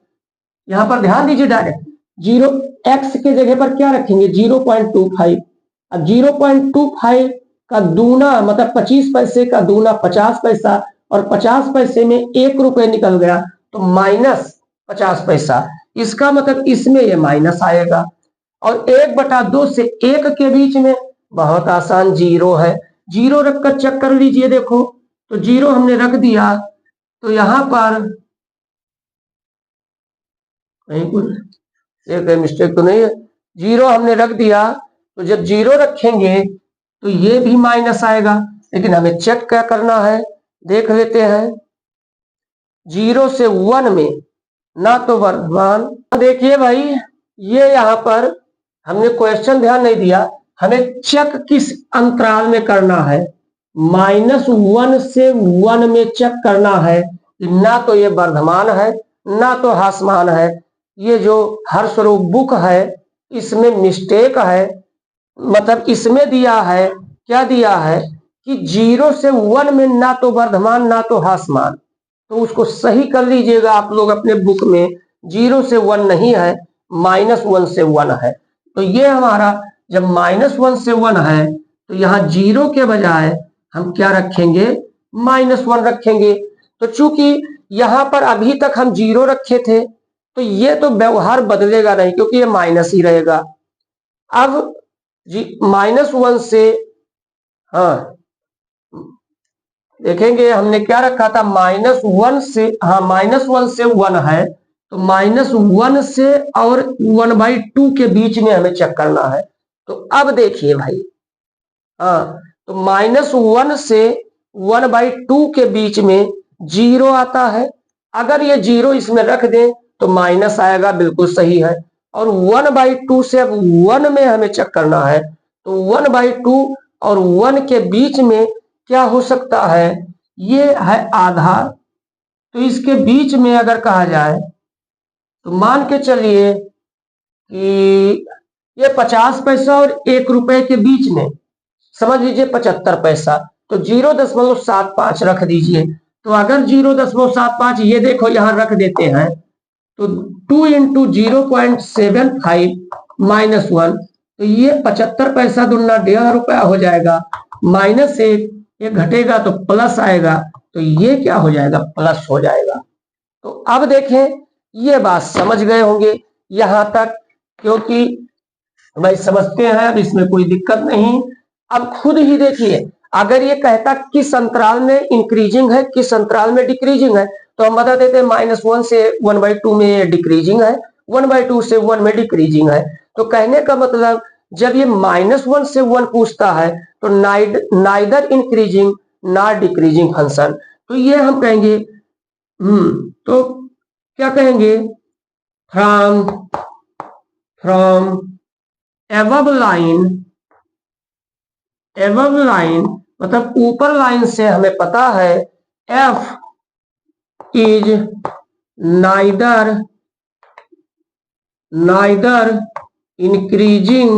यहां पर ध्यान दीजिए, डायरेक्ट 0 x के जगह पर क्या रखेंगे? 0.25। अब 0.25 का दूना मतलब 25 पैसे का दूना 50 पैसा, और 50 पैसे में 1 रुपए निकल गया, तो -50 पैसा। इसका मतलब इसमें ये माइनस आएगा। और 1/2 से 1 के बीच में बहुत आसान 0 है, 0 रखकर चेक कर लीजिए। देखो, तो 0 हमने रख दिया, तो यहां पर कहीं कुछ एक मिस्टेक तो नहीं है? 0 हमने रख दिया, तो जब 0 रखेंगे तो ये भी माइनस आएगा, लेकिन हमें चेक क्या करना है, देख लेते हैं। 0 से 1 में ना तो वर्धमान, देखिए भाई, ये यहां पर हमने क्वेश्चन ध्यान नहीं दिया, हमें चेक किस अंतराल में करना है? -1 से 1 में चेक करना है कि ना तो ये वर्धमान है ना तो ह्रासमान है। ये जो हर्षरूप बुक है इसमें मिस्टेक है, मतलब इसमें दिया है, क्या दिया है कि 0 से 1 में ना तो वर्धमान ना तो ह्रासमान, तो उसको सही कर लीजिएगा आप लोग अपने बुक में। 0 से 1 नहीं है, -1 से 1 है। तो ये हमारा जब -1 से 1 है तो यहाँ 0 के बजाय हम क्या रखेंगे, -1 रखेंगे। तो चूंकि यहाँ पर अभी तक हम 0 रखे थे तो ये तो व्यवहार बदलेगा नहीं क्योंकि ये माइनस ही रहेगा। अब -1 से, हाँ देखेंगे हमने क्या रखा था, -1 से, हाँ -1 से 1 है तो -1 से और 1/2 के बीच में हमें चेक करना है। तो अब देखिए भाई, हाँ तो -1 से 1/2 के बीच में 0 आता है। अगर ये 0 इसमें रख दें तो माइनस आएगा, बिल्कुल सही है। और 1/2 से अब 1 में हमें चेक करना है तो 1/2 और 1 के बीच में क्या हो सकता है, ये है आधा। तो इसके बीच में अगर कहा जाए तो मान के चलिए कि ये 50 पैसा और 1 रुपए के बीच में, समझ लीजिए 75 पैसा, तो 0.75 रख दीजिए। तो अगर 0.75 ये देखो यहां रख देते हैं तो 2 इंटू 0.75 -1, तो ये 75 पैसा दुना 1.5 रुपया हो जाएगा। -1 ये घटेगा तो प्लस आएगा, तो ये क्या हो जाएगा, प्लस हो जाएगा। तो अब देखें, ये बात समझ गए होंगे यहां तक, क्योंकि भाई समझते हैं, अब इसमें कोई दिक्कत नहीं। अब खुद ही देखिए, अगर ये कहता किस अंतराल में इंक्रीजिंग है किस अंतराल में डिक्रीजिंग है तो हम बता देते हैं -1 से 1/2 में डिक्रीजिंग है, 1/2 से 1 में डिक्रीजिंग है। तो कहने का मतलब जब ये -1 से 1 पूछता है तो neither increasing not decreasing function, तो ये हम कहेंगे तो क्या कहेंगे, फ्रॉम एबव लाइन मतलब ऊपर लाइन से हमें पता है f is neither increasing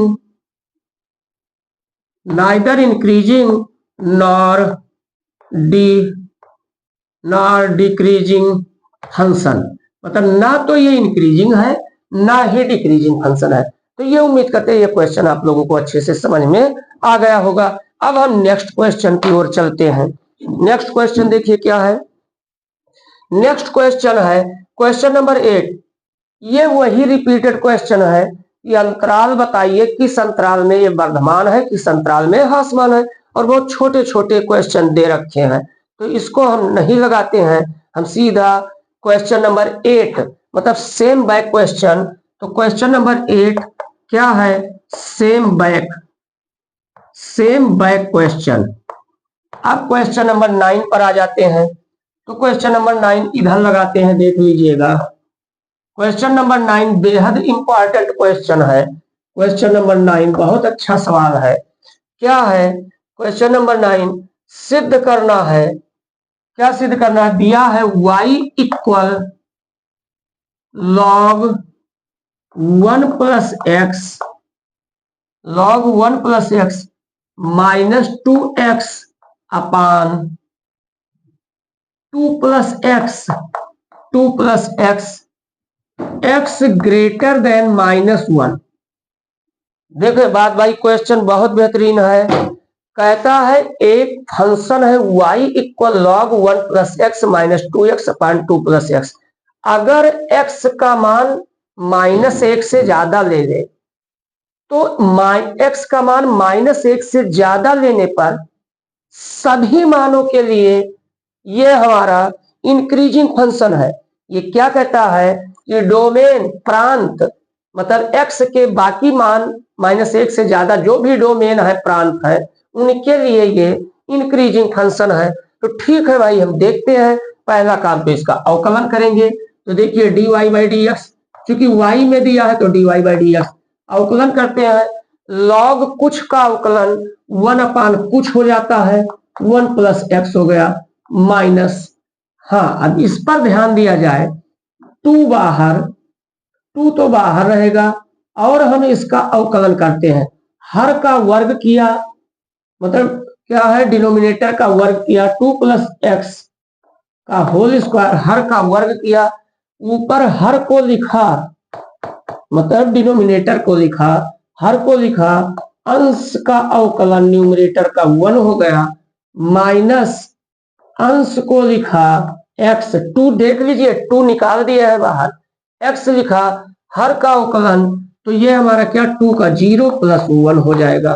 nor decreasing function, मतलब ना तो ये इंक्रीजिंग है ना ही डिक्रीजिंग फंक्शन है। तो ये उम्मीद करते हैं ये क्वेश्चन आप लोगों को अच्छे से समझ में आ गया होगा। अब हम नेक्स्ट क्वेश्चन की ओर चलते हैं। नेक्स्ट क्वेश्चन देखिए क्या है। नेक्स्ट क्वेश्चन है क्वेश्चन नंबर 8। ये वही रिपीटेड क्वेश्चन है, ये अंतराल बताइए किस अंतराल में ये वर्धमान है किस अंतराल में ह्रासमान है, और बहुत छोटे छोटे क्वेश्चन दे रखे हैं। तो इसको हम नहीं लगाते हैं, हम सीधा क्वेश्चन नंबर 8 मतलब सेम बैक क्वेश्चन। तो क्वेश्चन नंबर 8 क्या है, सेम बैक क्वेश्चन। अब क्वेश्चन नंबर 9 पर आ जाते हैं। तो क्वेश्चन नंबर 9 इधर लगाते हैं, देख लीजिएगा। क्वेश्चन नंबर 9 बेहद इंपॉर्टेंट क्वेश्चन है। क्वेश्चन नंबर 9 बहुत अच्छा सवाल है। क्या है क्वेश्चन नंबर 9, सिद्ध करना है। क्या सिद्ध करना है, दिया है y equal log 1 + x -2x अपान 2 + x x ग्रेटर देन -1। देखो बात भाई, क्वेश्चन बहुत बेहतरीन है। कहता है एक फंक्शन है y equal log 1 + x -2x अपान 2 + x। अगर x का मान -1 से ज्यादा ले ले तो x का मान -1 से ज्यादा लेने पर सभी मानों के लिए ये हमारा इंक्रीजिंग फंक्शन है। ये क्या कहता है, ये डोमेन प्रांत मतलब x के बाकी मान -1 से ज्यादा जो भी डोमेन है प्रांत है उनके लिए ये इंक्रीजिंग फंक्शन है। तो ठीक है भाई, हम देखते हैं। पहला काम तो इसका अवकलन करेंगे। तो देखिए dy/dx, क्योंकि y में दिया है तो dy/dx अवकलन करते हैं। log कुछ का अवकलन 1 अपान कुछ हो जाता है, 1 + x हो गया माइनस, हाँ अब इस पर ध्यान दिया जाए, 2 तो बाहर रहेगा और हम इसका अवकलन करते हैं। हर का वर्ग किया मतलब क्या है, डिनोमिनेटर का वर्ग किया, 2 + x का होल स्क्वायर, हर का वर्ग किया, ऊपर हर को लिखा मतलब डिनोमिनेटर को लिखा, हर को लिखा, अंश का अवकलन न्यूमरेटर का 1 हो गया, माइनस अंश को लिखा x, 2 देख लीजिए 2 निकाल दिया है बाहर, x लिखा, हर का अवकलन, तो ये हमारा क्या 2 का 0 प्लस 1 हो जाएगा।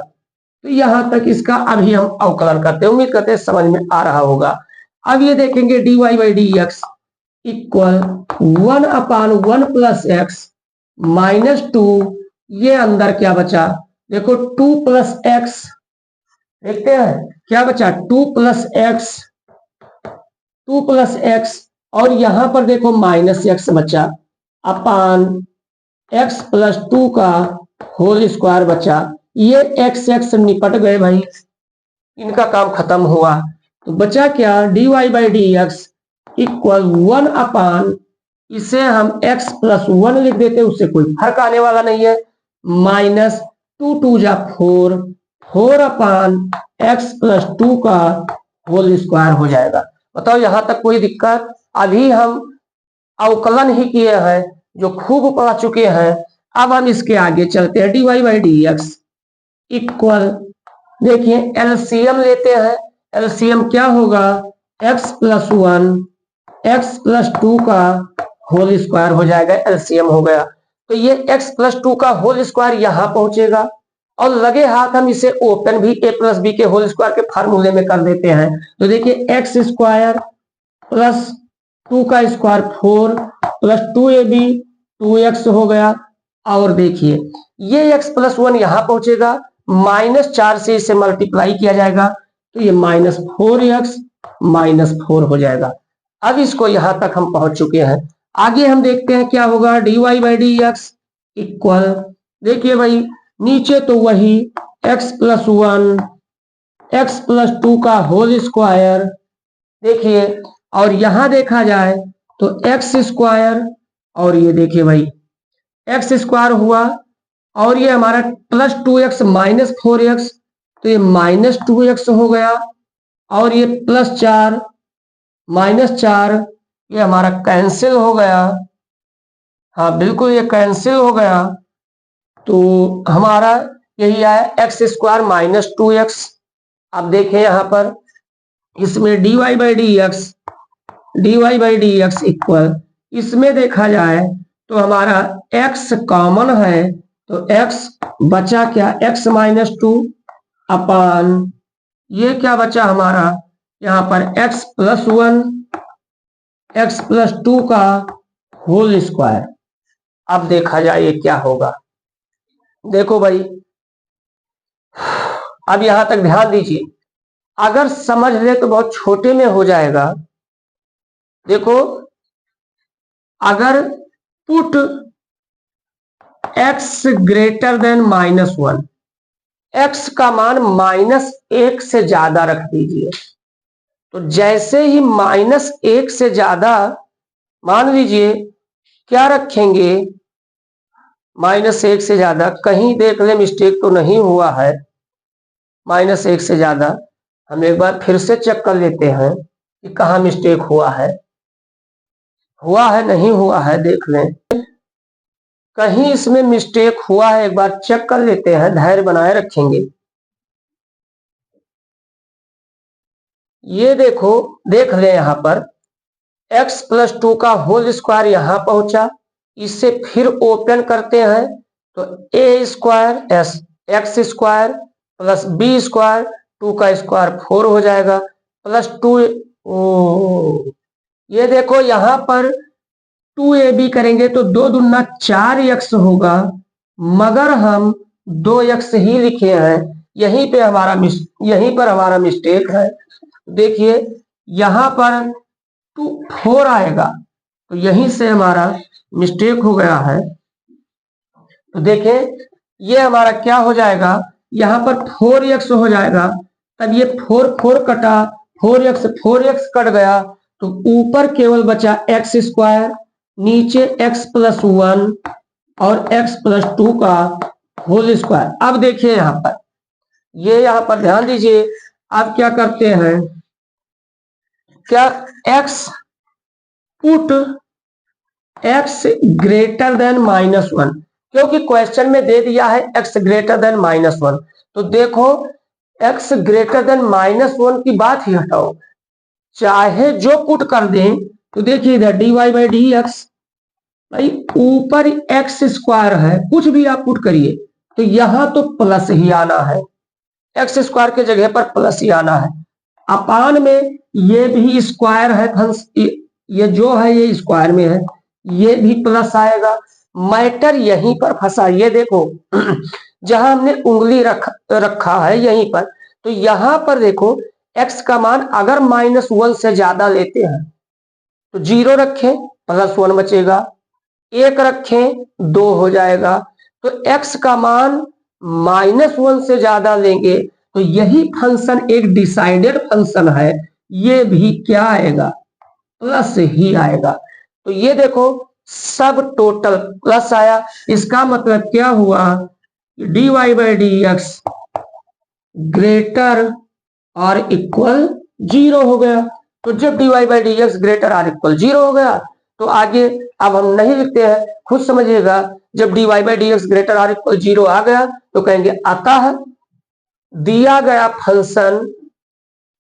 तो यहां तक इसका अभी हम अवकलन करते हैं, उम्मीद करते हैं समझ में आ रहा होगा। अब ये देखेंगे dy by D x equal 1/1 plus x minus 2, ये अंदर क्या बचा, देखो 2 प्लस एक्स, देखते हैं क्या बचा 2 प्लस एक्स, 2 प्लस एक्स, और यहां पर देखो माइनस एक्स बचा, अपान एक्स प्लस 2 का होल स्क्वायर बचा। ये एक्स एक्स निपट गए भाई, इनका काम खत्म हुआ, तो बचा क्या dy by D x equal 1/, इसे हम x प्लस 1 लिख देते, उससे कोई फर्क आने वाला नहीं है, माइनस 2 2 जा 4, 4/x प्लस 2 का होल स्क्वायर हो जाएगा। बताओ यहां तक कोई दिक्कत? अभी हम अवकलन ही किए हैं, जो खूब पढ़ चुके हैं। अब हम इसके आगे चलते हैं, dy by D x equal, देखिए एलसीएम लेते हैं, एलसीएम क्या होगा, x प्लस 1 x प्लस 2 का होल स्क्वायर हो जाएगा, एलसीएम हो गया। तो ये x प्लस 2 का होल स्क्वायर यहां पहुंचेगा, और लगे हाथ हम इसे ओपन भी a प्लस बी के होल स्क्वायर के फार्मूले में कर देते हैं। तो देखिए एक्स स्क्वायर प्लस 2 का स्क्वायर 4 प्लस 2ab 2x हो गया, और देखिए ये x प्लस 1 यहां पहुंचेगा, -4 से इसे मल्टीप्लाई किया जाएगा, तो ये -4x -4 हो जाएगा। अब इसको यहां तक हम पहुंच चुके हैं, आगे हम देखते हैं क्या होगा, dy by D x equal, देखिए भाई नीचे तो वही x प्लस 1 x प्लस 2 का होल स्क्वायर, देखिए, और यहां देखा जाए तो एक्स स्क्वायर, और ये देखिए भाई एक्स स्क्वायर हुआ, और ये हमारा प्लस 2x माइनस 4x, तो ये -2x हो गया, और ये +4 -4, ये हमारा कैंसिल हो गया, हाँ बिल्कुल ये कैंसिल हो गया, तो हमारा यही आया एक्स स्क्वायर -2x। अब देखें यहां पर इसमें dy by D x equal, इसमें देखा जाए तो हमारा x कॉमन है, तो x बचा क्या x -2 अपान, ये क्या बचा हमारा यहाँ पर x प्लस 1 x प्लस 2 का होल स्क्वायर। अब देखा जाए ये क्या होगा, देखो भाई अब यहां तक ध्यान दीजिए, अगर समझ ले तो बहुत छोटे में हो जाएगा। देखो अगर put x greater than -1, x का मान -1 से ज्यादा रख दीजिए, तो जैसे ही -1 से ज्यादा, मान लीजिए क्या रखेंगे, -1 से ज्यादा, कहीं देख ले मिस्टेक तो नहीं हुआ है, -1 से ज्यादा, हम एक बार फिर से चेक कर लेते हैं कि कहाँ मिस्टेक हुआ है नहीं हुआ है, देख लें कहीं इसमें मिस्टेक हुआ है, एक बार चेक कर लेते हैं, धैर्य बनाए रखेंगे। ये देखो, देख ले यहां पर x प्लस 2 का होल स्क्वायर यहां पहुंचा, इससे फिर ओपन करते हैं, तो a square x square plus b square 2 का स्क्वायर 4 हो जाएगा, प्लस 2, ये देखो यहां पर 2ab करेंगे तो 2 दूना 4x होगा, मगर हम 2x ही लिखे हैं, यहीं पर हमारा मिस्टेक है। देखिए यहां पर 4 आएगा, तो यहीं से हमारा मिस्टेक हो गया है। तो देखें ये हमारा क्या हो जाएगा, यहां पर 4x हो जाएगा, तब ये 4 कटा, 4x कट गया, तो ऊपर केवल बचा x स्क्वायर, नीचे x प्लस 1 और x प्लस 2 का होल स्क्वायर। अब देखिए यहां पर ध्यान दीजिए, अब क्या करते हैं, क्या x put x greater than -1, क्योंकि क्वेश्चन में दे दिया है x ग्रेटर देन -1। तो देखो x ग्रेटर देन -1 की बात ही हटाओ, चाहे जो पुट कर दें तो देखिए इधर dy बाई डी एक्स, भाई ऊपर एक्स स्क्वायर है, कुछ भी आप पुट करिए तो यहां तो प्लस ही आना है, एक्स स्क्वायर के जगह पर प्लस ही आना है। अपान में ये भी स्क्वायर है, ये जो है ये स्क्वायर में है, ये भी प्लस आएगा। मैटर यहीं पर फंसा, ये देखो जहां हमने उंगली रखा है यहीं पर, तो यहां पर देखो x का मान अगर -1 से ज्यादा लेते हैं तो 0 रखें +1 बचेगा, 1 रखें 2 हो जाएगा। तो x का मान -1 से ज्यादा लेंगे तो यही फंक्शन एक डिसाइडेड फंक्शन है, ये भी क्या आएगा, प्लस ही आएगा। तो ये देखो सब टोटल प्लस आया, इसका मतलब क्या हुआ, dy by D x greater और इक्वल 0 हो गया। तो जब dy by D x greater और इक्वल 0 हो गया तो आगे अब हम नहीं लिखते हैं, खुद समझिएगा। जब dy by D x greater और इक्वल 0 आ गया तो कहेंगे अतः दिया गया फंक्शन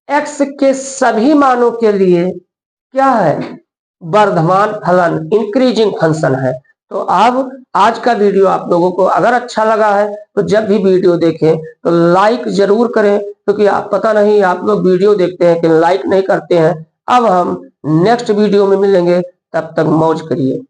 x के सभी मानों के लिए क्या है, वर्धमान फलन, इंक्रीजिंग फंक्शन है। तो अब आज का वीडियो आप लोगों को अगर अच्छा लगा है तो जब भी वीडियो देखें तो लाइक जरूर करें, क्योंकि आप पता नहीं आप लोग वीडियो देखते हैं कि लाइक नहीं करते हैं। अब हम नेक्स्ट वीडियो में मिलेंगे, तब तक मौज करिए।